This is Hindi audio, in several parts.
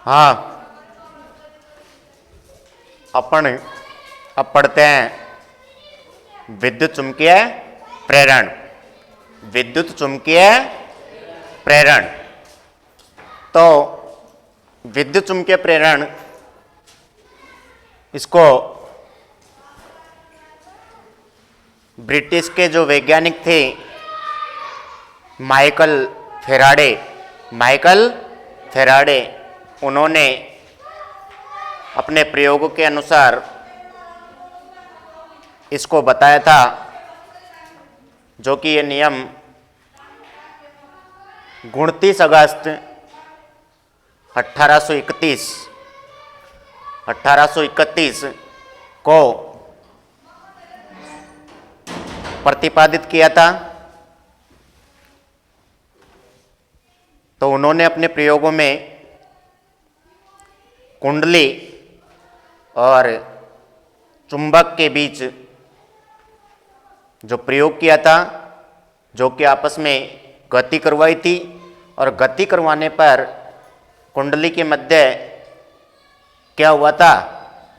हाँ, अपन अब पढ़ते हैं विद्युत चुंबकीय प्रेरण। विद्युत चुंबकीय प्रेरण। तो विद्युत चुंबकीय प्रेरण, इसको ब्रिटिश के जो वैज्ञानिक थे माइकल फेराडे, उन्होंने अपने प्रयोगों के अनुसार इसको बताया था, जो कि ये नियम 29 अगस्त 1831 को प्रतिपादित किया था। तो उन्होंने अपने प्रयोगों में कुंडली और चुंबक के बीच जो प्रयोग किया था, जो कि आपस में गति करवाई थी, और गति करवाने पर कुंडली के मध्य क्या हुआ था,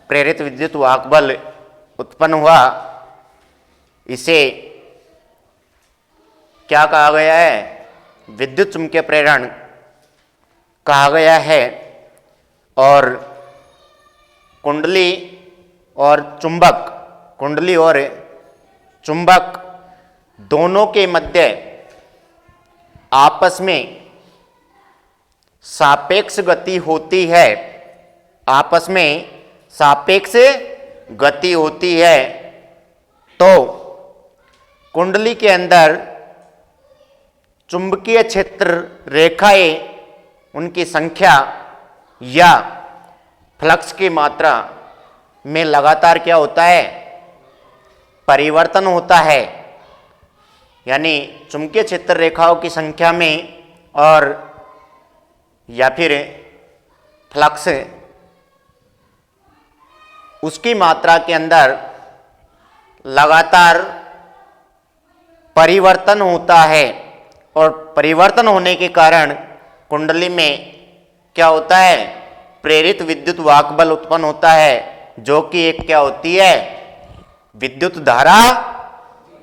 प्रेरित विद्युत वाहक बल उत्पन्न हुआ। इसे क्या कहा गया है, विद्युत चुंबकीय प्रेरण कहा गया है। और कुंडली और चुंबक दोनों के मध्य आपस में सापेक्ष गति होती है, आपस में सापेक्ष गति होती है। तो कुंडली के अंदर चुंबकीय क्षेत्र रेखाएं, उनकी संख्या या फ्लक्स की मात्रा में लगातार क्या होता है, परिवर्तन होता है। यानी चुंबकीय क्षेत्र रेखाओं की संख्या में और या फिर फ्लक्स, उसकी मात्रा के अंदर लगातार परिवर्तन होता है। और परिवर्तन होने के कारण कुंडली में क्या होता है, प्रेरित विद्युत वाहक बल उत्पन्न होता है, जो कि एक क्या होती है, विद्युत धारा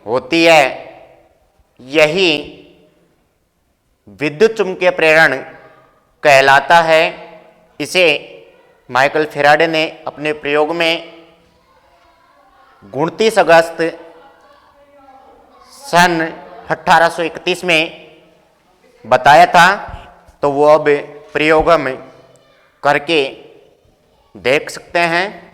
होती है। यही विद्युत चुंबकीय प्रेरण कहलाता है। इसे माइकल फेराडे ने अपने प्रयोग में 29 अगस्त सन 1831 में बताया था। तो वो अब प्रयोग हम करके देख सकते हैं।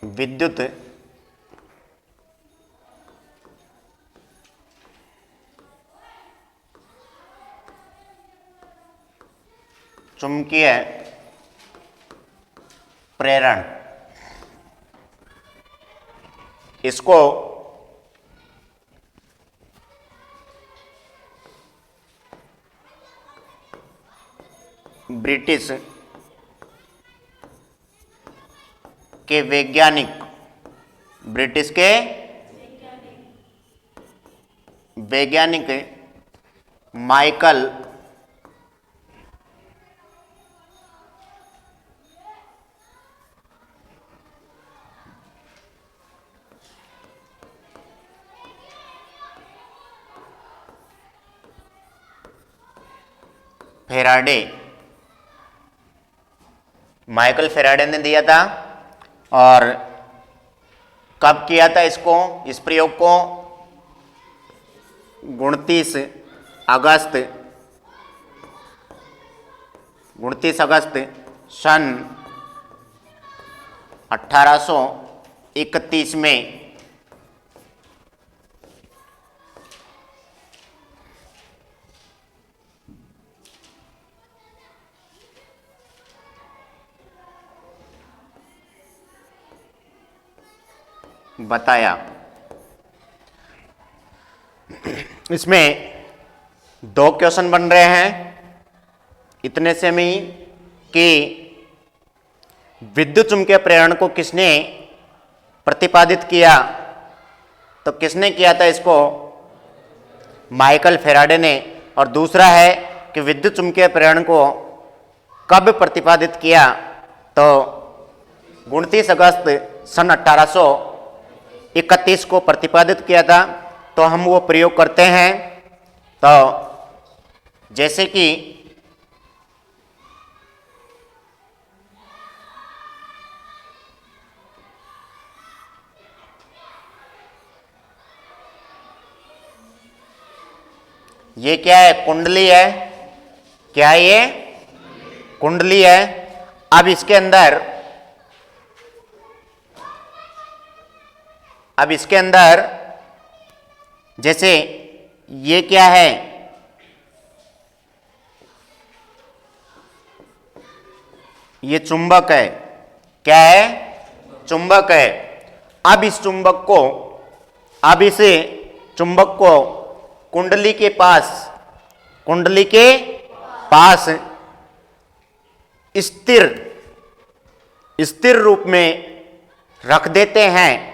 विद्युत चुंबकीय प्रेरण, इसको ब्रिटिश के वैज्ञानिक माइकल फेराडे ने दिया था। और कब किया था इसको, इस प्रयोग को 29 अगस्त सन 1831 में। बताया। इसमें 2 क्वेश्चन बन रहे हैं इतने से में कि विद्युत चुंबकीय प्रेरण को किसने प्रतिपादित किया, तो किसने किया था इसको? माइकल फैराडे ने। और दूसरा है कि विद्युत चुंबकीय प्रेरण को कब प्रतिपादित किया? तो 29 अगस्त सन 1831 को प्रतिपादित किया था। तो हम वो प्रयोग करते हैं। तो जैसे कि ये क्या है? कुंडली है। क्या है ये? कुंडली है। अब इसके अंदर जैसे ये क्या है? ये चुंबक है। क्या है? चुंबक है। अब इस चुंबक को कुंडली के पास स्थिर रूप में रख देते हैं।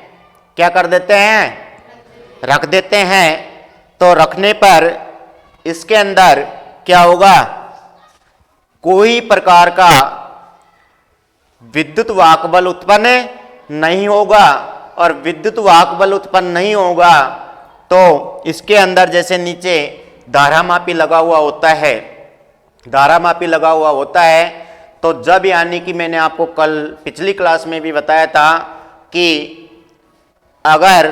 क्या कर देते हैं? रख देते हैं। तो रखने पर इसके अंदर क्या होगा? कोई प्रकार का विद्युत वाहक बल उत्पन्न नहीं होगा। और विद्युत वाहक बल उत्पन्न नहीं होगा तो इसके अंदर जैसे नीचे धारामापी लगा हुआ होता है। तो जब, यानी कि मैंने आपको कल पिछली क्लास में भी बताया था कि अगर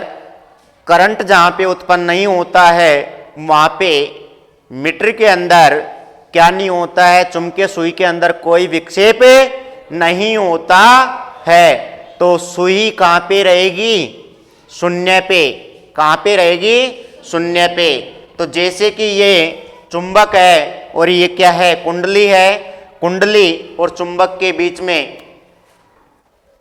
करंट जहां पे उत्पन्न नहीं होता है वहां पे मीटर के अंदर क्या नहीं होता है? चुंबकीय सुई के अंदर कोई विक्षेप नहीं होता है। तो सुई कहां पे रहेगी? शून्य पे। कहां पे रहेगी? शून्य पे। तो जैसे कि ये चुंबक है और ये क्या है? कुंडली है। कुंडली और चुंबक के बीच में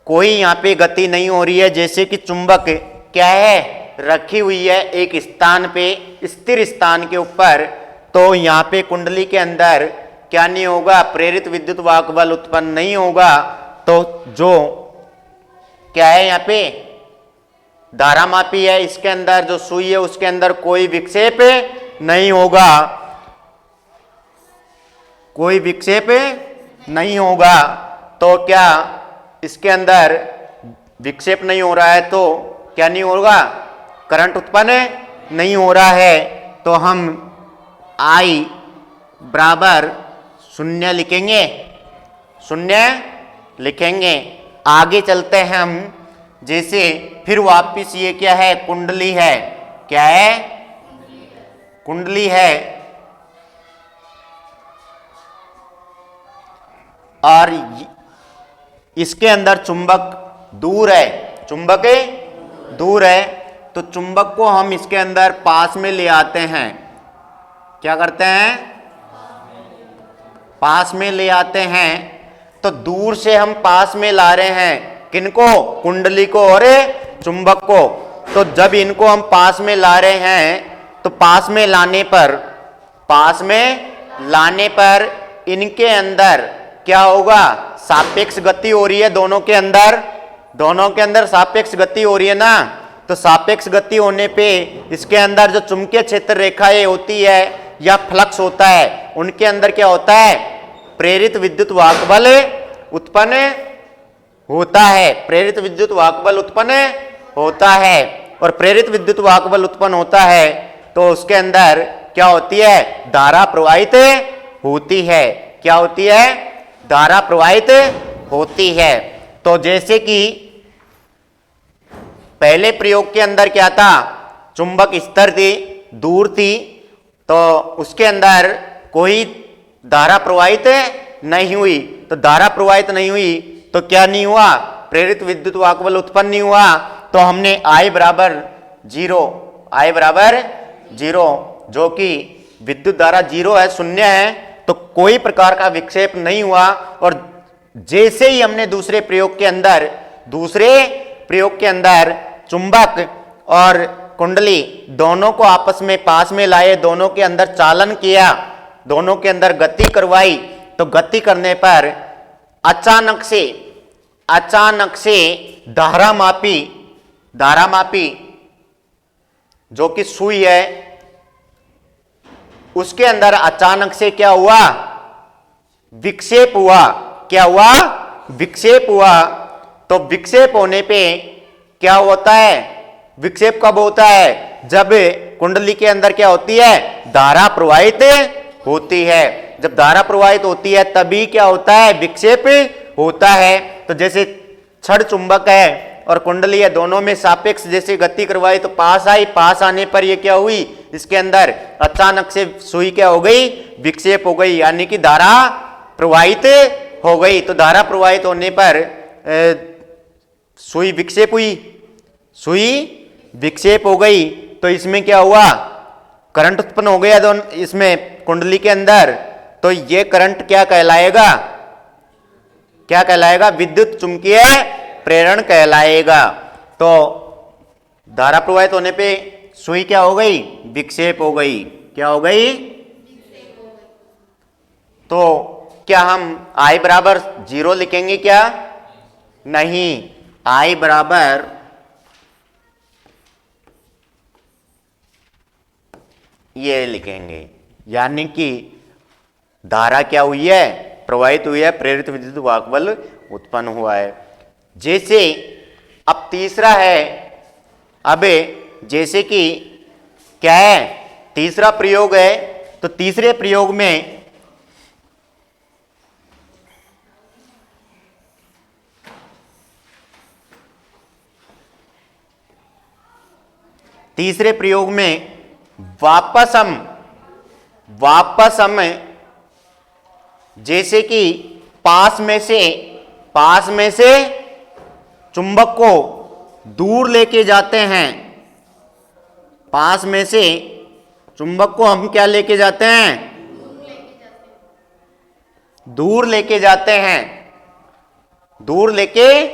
कोई यहाँ पे गति नहीं हो रही है। जैसे कि चुंबक क्या है? रखी हुई है एक स्थान पे, स्थिर स्थान के ऊपर। तो यहाँ पे कुंडली के अंदर क्या नहीं होगा? प्रेरित विद्युत वाहक बल उत्पन्न नहीं होगा। तो जो क्या है यहाँ पे? धारामापी है। इसके अंदर जो सुई है उसके अंदर कोई विक्षेप नहीं होगा। कोई विक्षेप नहीं होगा। तो क्या इसके अंदर विक्षेप नहीं हो रहा है तो क्या नहीं होगा? करंट उत्पन्न नहीं हो रहा है। तो हम I बराबर 0 लिखेंगे। आगे चलते हैं हम। जैसे फिर वापिस ये क्या है? कुंडली है। क्या है? कुंडली है। और इसके अंदर चुंबक दूर है। तो चुंबक को हम इसके अंदर पास में ले आते हैं। क्या करते हैं? पास में ले आते हैं। तो दूर से हम पास में ला रहे हैं। किनको? कुंडली को और चुंबक को। तो जब इनको हम पास में ला रहे हैं तो पास में लाने पर इनके अंदर क्या होगा? सापेक्ष गति हो रही है। दोनों के अंदर सापेक्ष गति हो रही है ना। तो सापेक्ष गति होने पे इसके अंदर जो चुंबकीय क्षेत्र रेखाएं होती है या फ्लक्स होता है, उनके अंदर क्या होता है? प्रेरित विद्युत वाहक बल उत्पन्न होता है। प्रेरित विद्युत वाहक बल उत्पन्न होता है। और प्रेरित विद्युत वाहक बल उत्पन्न होता है तो उसके अंदर क्या होती है? धारा प्रवाहित होती है। क्या होती है? धारा प्रवाहित होती है। तो जैसे कि पहले प्रयोग के अंदर क्या था? चुंबक स्थिर थी, दूर थी। तो उसके अंदर कोई धारा प्रवाहित नहीं हुई। तो धारा प्रवाहित नहीं हुई तो क्या नहीं हुआ? प्रेरित विद्युत वाहक बल उत्पन्न नहीं हुआ। तो हमने I बराबर 0 जो कि विद्युत धारा 0 है, 0 है। तो कोई प्रकार का विक्षेप नहीं हुआ। और जैसे ही हमने दूसरे प्रयोग के अंदर चुंबक और कुंडली दोनों को आपस में पास में लाए, दोनों के अंदर चालन किया, दोनों के अंदर गति करवाई। तो गति करने पर अचानक से धारामापी धारामापी जो कि सुई है, उसके अंदर अचानक से क्या हुआ, विक्षेप हुआ। क्या हुआ, विक्षेप हुआ। तो विक्षेप होने पे क्या होता है, विक्षेप कब होता है, जब कुंडली के अंदर क्या होती है, धारा प्रवाहित होती है। जब धारा प्रवाहित होती है तभी क्या होता है, विक्षेप होता है। तो जैसे छड़ चुंबक है और कुंडली है, दोनों में सापेक्ष जैसे गति करवाई तो पास आई, पास आने पर ये क्या हुई, इसके अंदर अचानक से सुई क्या हो गई, विक्षेप हो गई, यानी कि धारा प्रवाहित हो गई। तो धारा प्रवाहित होने पर सुई विक्षेप हुई, सुई विक्षेप हो गई। तो इसमें क्या हुआ, करंट उत्पन्न हो गया दोनों इसमें कुंडली के अंदर। तो ये करंट क्या कहलाएगा, क्या कहलाएगा, विद्युत चुंबकीय प्रेरण कहलाएगा। तो धारा प्रवाहित होने पे सुई क्या हो गई, विक्षेप हो गई। क्या हो गई, तो क्या हम I बराबर 0 लिखेंगे क्या, नहीं, I बराबर ये लिखेंगे, यानी कि धारा क्या हुई है, प्रवाहित हुई है, प्रेरित विद्युत वाहक बल उत्पन्न हुआ है। जैसे अब तीसरा है, अब जैसे कि क्या है, तीसरा प्रयोग है। तो तीसरे प्रयोग में वापस हम जैसे कि पास में से चुंबक को दूर लेके जाते हैं, पास में से चुंबक को हम क्या लेके जाते हैं, दूर लेके जाते हैं, दूर लेके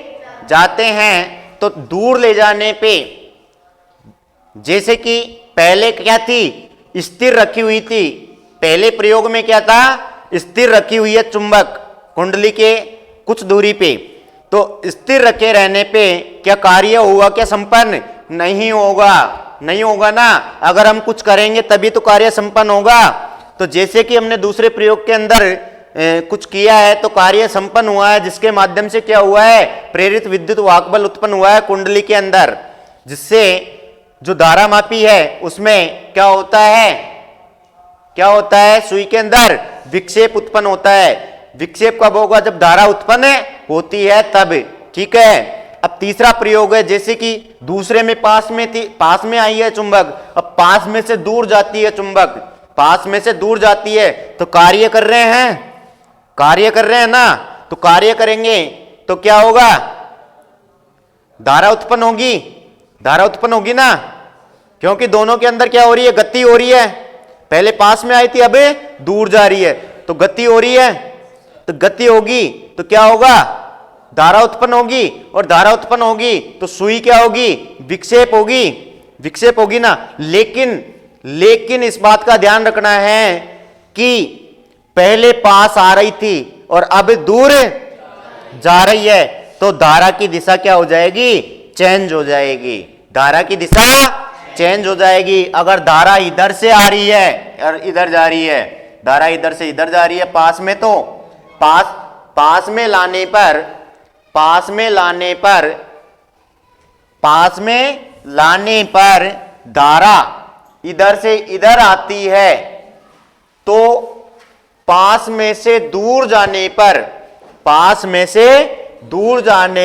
जाते हैं। तो दूर ले जाने पे जैसे कि पहले क्या थी, स्थिर रखी हुई थी, पहले प्रयोग में क्या था, स्थिर रखी हुई है चुंबक कुंडली के कुछ दूरी पे। तो स्थिर रखे रहने पे क्या कार्य हुआ, क्या संपन्न नहीं होगा, नहीं होगा ना। अगर हम कुछ करेंगे तभी तो कार्य संपन्न होगा। तो जैसे कि हमने दूसरे प्रयोग के अंदर कुछ किया है तो कार्य संपन्न हुआ है, जिसके माध्यम से क्या हुआ है, प्रेरित विद्युत वाहक बल उत्पन्न हुआ है कुंडली के अंदर, जिससे जो धारा मापी है उसमें क्या होता है, क्या होता है, सुई के अंदर विक्षेप उत्पन्न होता है। विक्षेप कब होगा, जब धारा उत्पन्न होती है तब। ठीक है। अब तीसरा प्रयोग है, जैसे कि दूसरे में पास में थी, पास में आई है चुंबक, अब पास में से दूर जाती है चुंबक, पास में से दूर जाती है। तो कार्य कर रहे हैं, कार्य कर रहे हैं ना, तो कार्य करेंगे तो क्या होगा, धारा उत्पन्न होगी, धारा उत्पन्न होगी ना, क्योंकि दोनों के अंदर क्या हो रही है, गति हो रही है। पहले पास में आई थी, अब दूर जा रही है, तो गति हो रही है। तो गति होगी तो क्या होगा, धारा उत्पन्न होगी, और धारा उत्पन्न होगी तो सुई क्या होगी, विक्षेप होगी, विक्षेप होगी ना। लेकिन इस बात का ध्यान रखना है कि पहले पास आ रही थी और अब दूर जा रही है, तो धारा की दिशा क्या हो जाएगी, चेंज हो जाएगी, धारा की दिशा चेंज हो जाएगी। अगर धारा इधर से आ रही है और इधर जा रही है, धारा इधर से इधर जा रही है पास में, तो पास में लाने पर धारा इधर से इधर आती है, तो पास में से दूर जाने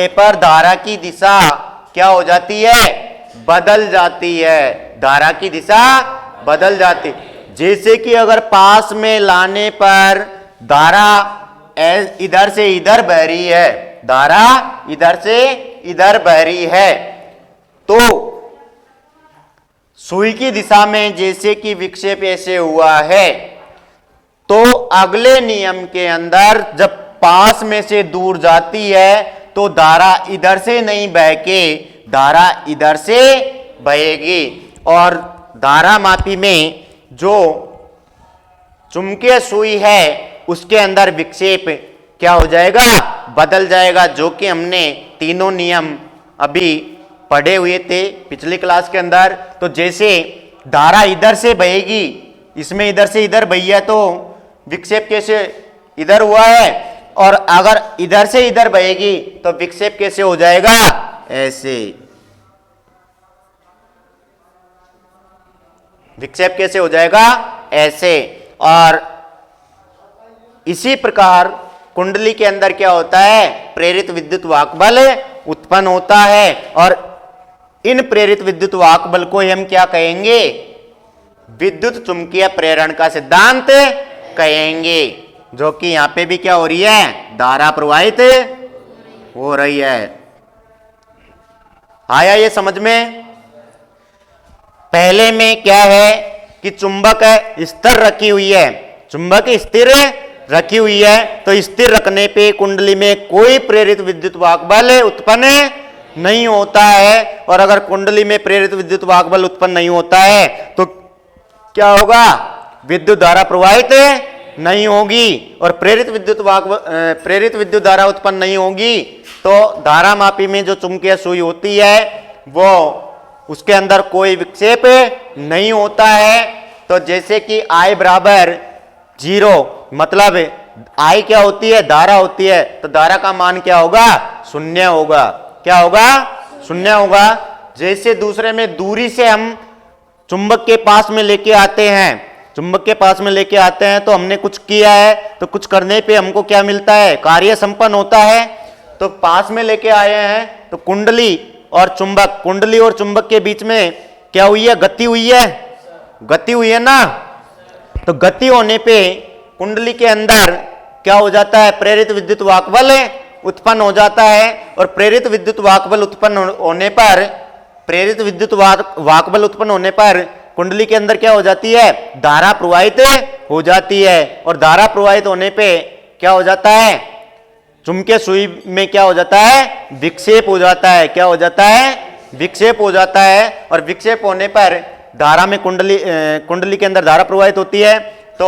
पर धारा की दिशा क्या हो जाती है, बदल जाती है, धारा की दिशा बदल जाती। जैसे कि अगर पास में लाने पर धारा इधर से इधर बह रही है, धारा इधर से इधर बह रही है, तो सुई की दिशा में जैसे कि विक्षेप ऐसे हुआ है, तो अगले नियम के अंदर जब पास में से दूर जाती है तो धारा इधर से नहीं बह के धारा इधर से बहेगी। और धारा मापी में जो चुंबकीय सुई है उसके अंदर विक्षेप क्या हो जाएगा, बदल जाएगा, जो कि हमने तीनों नियम अभी पढ़े हुए थे पिछली क्लास के अंदर। तो जैसे धारा इधर से बहेगी, इसमें इधर से इधर बही है तो विक्षेप कैसे इधर हुआ है, और अगर इधर से इधर बहेगी तो विक्षेप कैसे हो जाएगा, ऐसे। विक्षेप कैसे हो जाएगा, ऐसे। और इसी प्रकार कुंडली के अंदर क्या होता है, प्रेरित विद्युत वाहक बल उत्पन्न होता है, और इन प्रेरित विद्युत वाहक बल को हम क्या कहेंगे, विद्युत चुंबकीय प्रेरण का सिद्धांत कहेंगे। जो कि यहां पे भी क्या हो रही है, धारा प्रवाहित हो रही है। आया ये समझ में। पहले में क्या है कि चुंबक स्थिर रखी हुई है, चुंबक स्थिर रखी हुई है, तो स्थिर रखने पे कुंडली में कोई प्रेरित विद्युत वाहक बल उत्पन्न नहीं होता है। और अगर कुंडली में प्रेरित विद्युत वाहक बल उत्पन्न नहीं होता है तो क्या होगा, विद्युत धारा प्रवाहित नहीं होगी, और प्रेरित विद्युत धारा उत्पन्न नहीं होगी तो धारा मापी में जो चुंबकीय सुई होती है वो उसके अंदर कोई विक्षेप नहीं होता है। तो जैसे कि I बराबर 0, मतलब I क्या होती है, धारा होती है, तो धारा का मान क्या होगा, शून्य होगा। क्या होगा, शून्य होगा। जैसे दूसरे में दूरी से हम चुंबक के पास में लेके आते हैं, चुंबक के पास में लेके आते हैं तो हमने कुछ किया है, तो कुछ करने पे हमको क्या मिलता है, कार्य संपन्न होता है। तो पास में लेके आए हैं तो कुंडली और चुंबक, कुंडली और चुंबक के बीच में क्या हुई है, गति हुई है, गति हुई है ना। तो गति होने पे कुंडली के अंदर क्या हो जाता है, प्रेरित विद्युत वाहक बल उत्पन्न हो जाता है। और प्रेरित विद्युत वाहक बल उत्पन्न होने पर, प्रेरित विद्युत वाहक बल उत्पन्न होने पर कुंडली के अंदर क्या हो जाती है, धारा प्रवाहित हो जाती है। और धारा प्रवाहित होने पे क्या हो जाता है, चुंबकीय सुई में क्या हो जाता है, विक्षेप हो जाता है। क्या हो जाता है, विक्षेप हो जाता है। और विक्षेप होने पर धारा में कुंडली के अंदर धारा प्रवाहित होती है। तो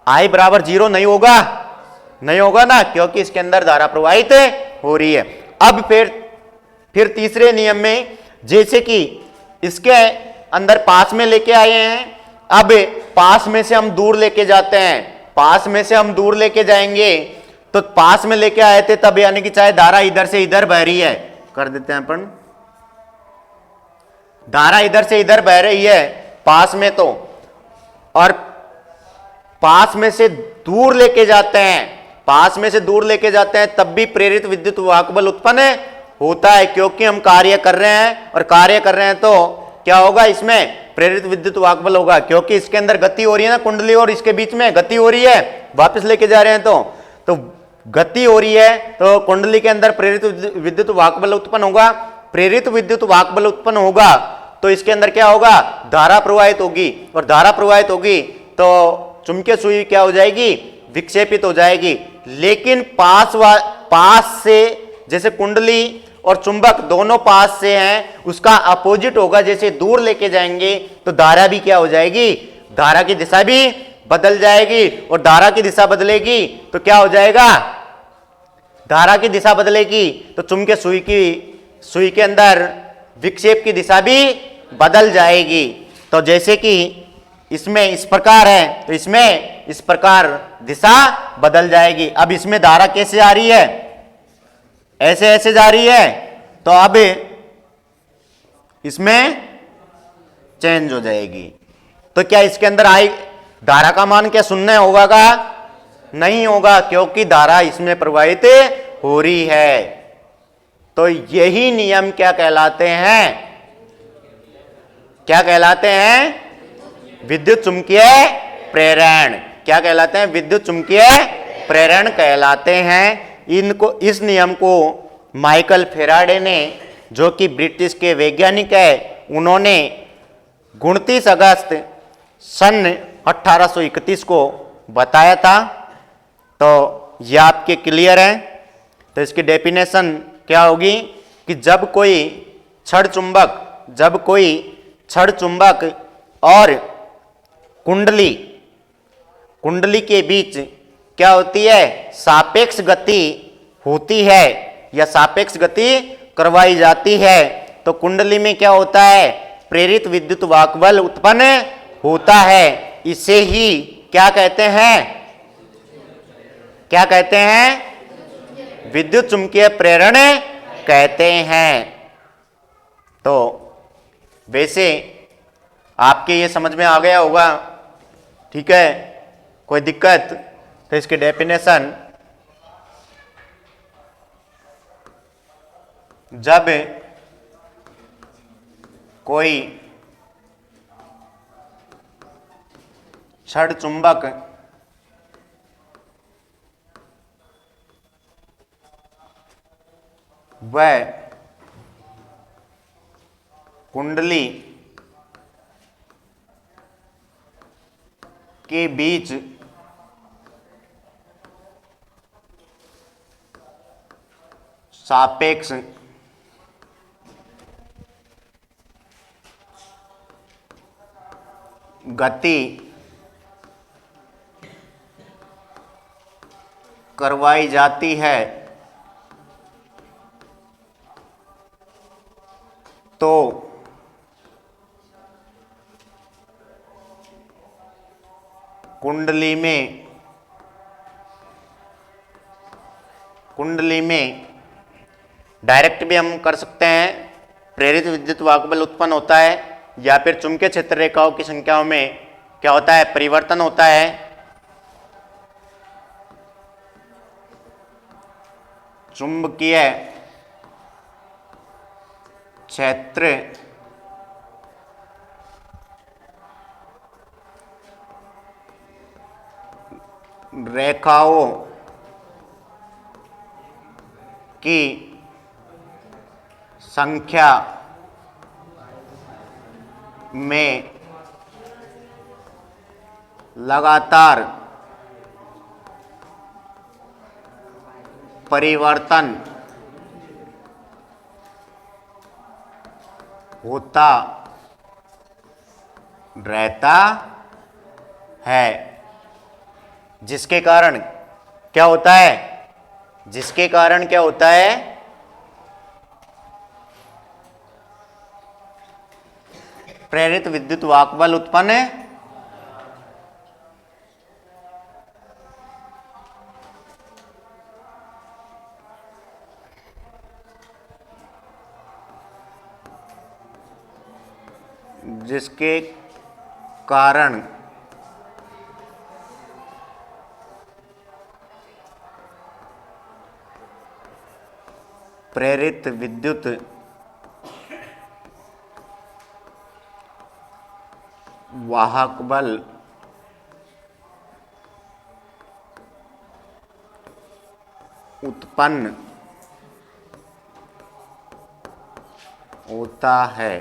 I बराबर 0 नहीं होगा, नहीं होगा ना, क्योंकि इसके अंदर धारा प्रवाहित हो रही है। अब फिर तीसरे नियम में, जैसे कि इसके अंदर पास में लेके आए हैं, अब पास में से हम दूर लेके जाते हैं, पास में से हम दूर लेके जाएंगे, तो पास में लेके आए थे तब, यानी कि चाहे धारा इधर से इधर बह रही है, कर देते हैं अपन, धारा इधर से इधर बह रही है पास में, तो और पास में से दूर लेके जाते हैं, पास में से दूर लेके जाते हैं, तब भी प्रेरित विद्युत वाहक बल उत्पन्न होता है, क्योंकि हम कार्य कर रहे हैं। और कार्य कर रहे हैं तो क्या होगा, इसमें प्रेरित विद्युत वाहक बल होगा, क्योंकि इसके अंदर गति हो रही है ना, कुंडली और इसके बीच में गति हो रही है, वापस लेके जा रहे हैं तो गति हो रही है, तो कुंडली के अंदर प्रेरित विद्युत वाहक बल उत्पन्न होगा। प्रेरित विद्युत वाहक बल उत्पन्न होगा तो इसके अंदर क्या होगा, धारा प्रवाहित होगी, और धारा प्रवाहित होगी तो चुंबकीय सुई क्या हो जाएगी, विक्षेपित हो जाएगी। लेकिन पास से, जैसे कुंडली और चुंबक दोनों पास से हैं, उसका अपोजिट होगा। जैसे दूर लेके जाएंगे तो धारा भी क्या हो जाएगी, धारा की दिशा भी बदल जाएगी, और धारा की दिशा बदलेगी तो क्या हो जाएगा, धारा की दिशा बदलेगी तो चुंबकीय सुई के अंदर विक्षेप की दिशा भी बदल जाएगी। तो जैसे कि इसमें इस प्रकार है तो इसमें इस प्रकार दिशा बदल जाएगी। अब इसमें धारा कैसे आ रही है, ऐसे ऐसे जा रही है, तो अब इसमें चेंज हो जाएगी। तो क्या इसके अंदर धारा का मान क्या शून्य होगा का, नहीं होगा, क्योंकि धारा इसमें प्रवाहित हो रही है। तो यही नियम क्या कहलाते हैं, क्या कहलाते हैं, विद्युत चुंबकीय प्रेरण। क्या कहलाते हैं, विद्युत चुंबकीय प्रेरण कहलाते हैं। इनको, इस नियम को माइकल फेराडे ने, जो कि ब्रिटिश के वैज्ञानिक है, उन्होंने 29 अगस्त सन 1831 को बताया था। तो ये आपके क्लियर है। तो इसकी डेफिनेशन क्या होगी कि जब कोई छड़ चुंबक और कुंडली के बीच क्या होती है, सापेक्ष गति होती है, या सापेक्ष गति करवाई जाती है तो कुंडली में क्या होता है, प्रेरित विद्युत वाहक बल उत्पन्न होता है। इसे ही क्या कहते हैं, क्या कहते हैं, विद्युत चुंबकीय प्रेरण कहते हैं। तो वैसे आपके ये समझ में आ गया होगा, ठीक है, कोई दिक्कत? तो इसकी डेफिनेशन, जब कोई छड़ चुंबक व कुंडली के बीच सापेक्ष गति करवाई जाती है तो कुंडली में डायरेक्ट भी हम कर सकते हैं, प्रेरित विद्युत वाहक बल उत्पन्न होता है, या फिर चुंबकीय क्षेत्र रेखाओं की संख्याओं में क्या होता है, परिवर्तन होता है। चुंबकीय क्षेत्र रेखाओं की संख्या में लगातार परिवर्तन होता रहता है, जिसके कारण क्या होता है, जिसके कारण क्या होता है, प्रेरित विद्युत वाहक बल उत्पन्न जिसके कारण प्रेरित विद्युत वाहक बल उत्पन्न होता है,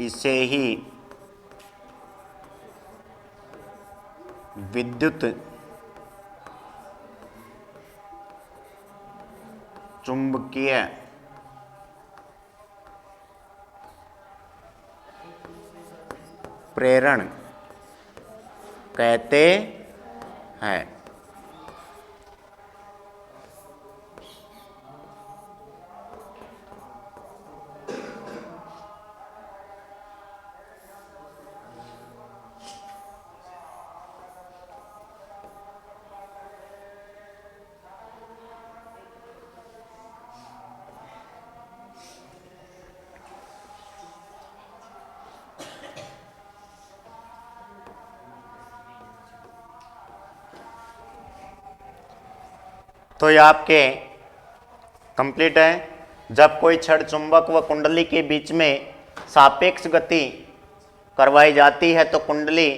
इसे ही विद्युत चुंबकीय प्रेरण कहते हैं। तो ये आपके कंप्लीट है। जब कोई छड़ चुंबक व कुंडली के बीच में सापेक्ष गति करवाई जाती है तो कुंडली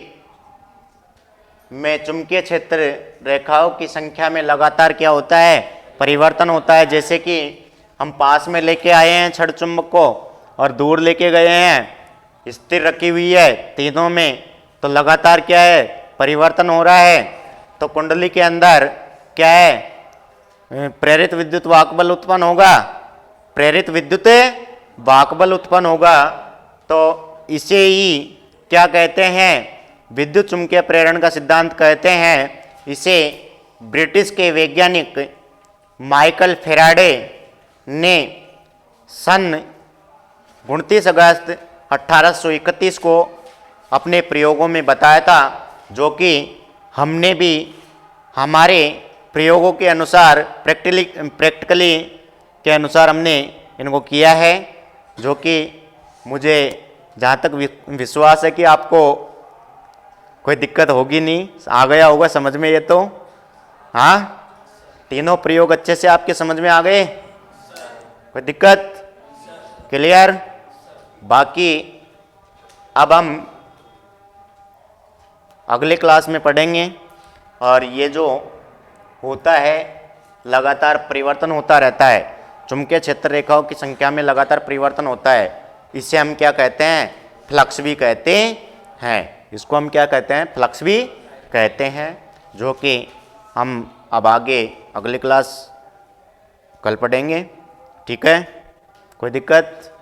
में चुंबकीय क्षेत्र रेखाओं की संख्या में लगातार क्या होता है, परिवर्तन होता है। जैसे कि हम पास में लेके आए हैं छड़ चुंबक को और दूर लेके गए हैं, स्थिर रखी हुई है तीनों में, तो लगातार क्या है, परिवर्तन हो रहा है। तो कुंडली के अंदर क्या है, प्रेरित विद्युत वाहक बल उत्पन्न होगा, प्रेरित विद्युत वाहक बल उत्पन्न होगा। तो इसे ही क्या कहते हैं, विद्युत चुंबकीय प्रेरण का सिद्धांत कहते हैं। इसे ब्रिटिश के वैज्ञानिक माइकल फेराडे ने सन 29 अगस्त 1831 को अपने प्रयोगों में बताया था, जो कि हमने भी हमारे प्रयोगों के अनुसार प्रैक्टिकली के अनुसार हमने इनको किया है, जो कि मुझे जहाँ तक विश्वास है कि आपको कोई दिक्कत होगी नहीं, आ गया होगा समझ में ये तो। हाँ, तीनों प्रयोग अच्छे से आपके समझ में आ गए, कोई दिक्कत? क्लियर? बाकी अब हम अगले क्लास में पढ़ेंगे, और ये जो होता है लगातार परिवर्तन होता रहता है, चुंबकीय क्षेत्र रेखाओं की संख्या में लगातार परिवर्तन होता है, इसे हम क्या कहते हैं? फ्लक्स भी कहते हैं। इसको हम क्या कहते हैं? फ्लक्स भी कहते हैं, जो कि हम अब आगे अगली क्लास कल पढ़ेंगे। ठीक है, कोई दिक्कत?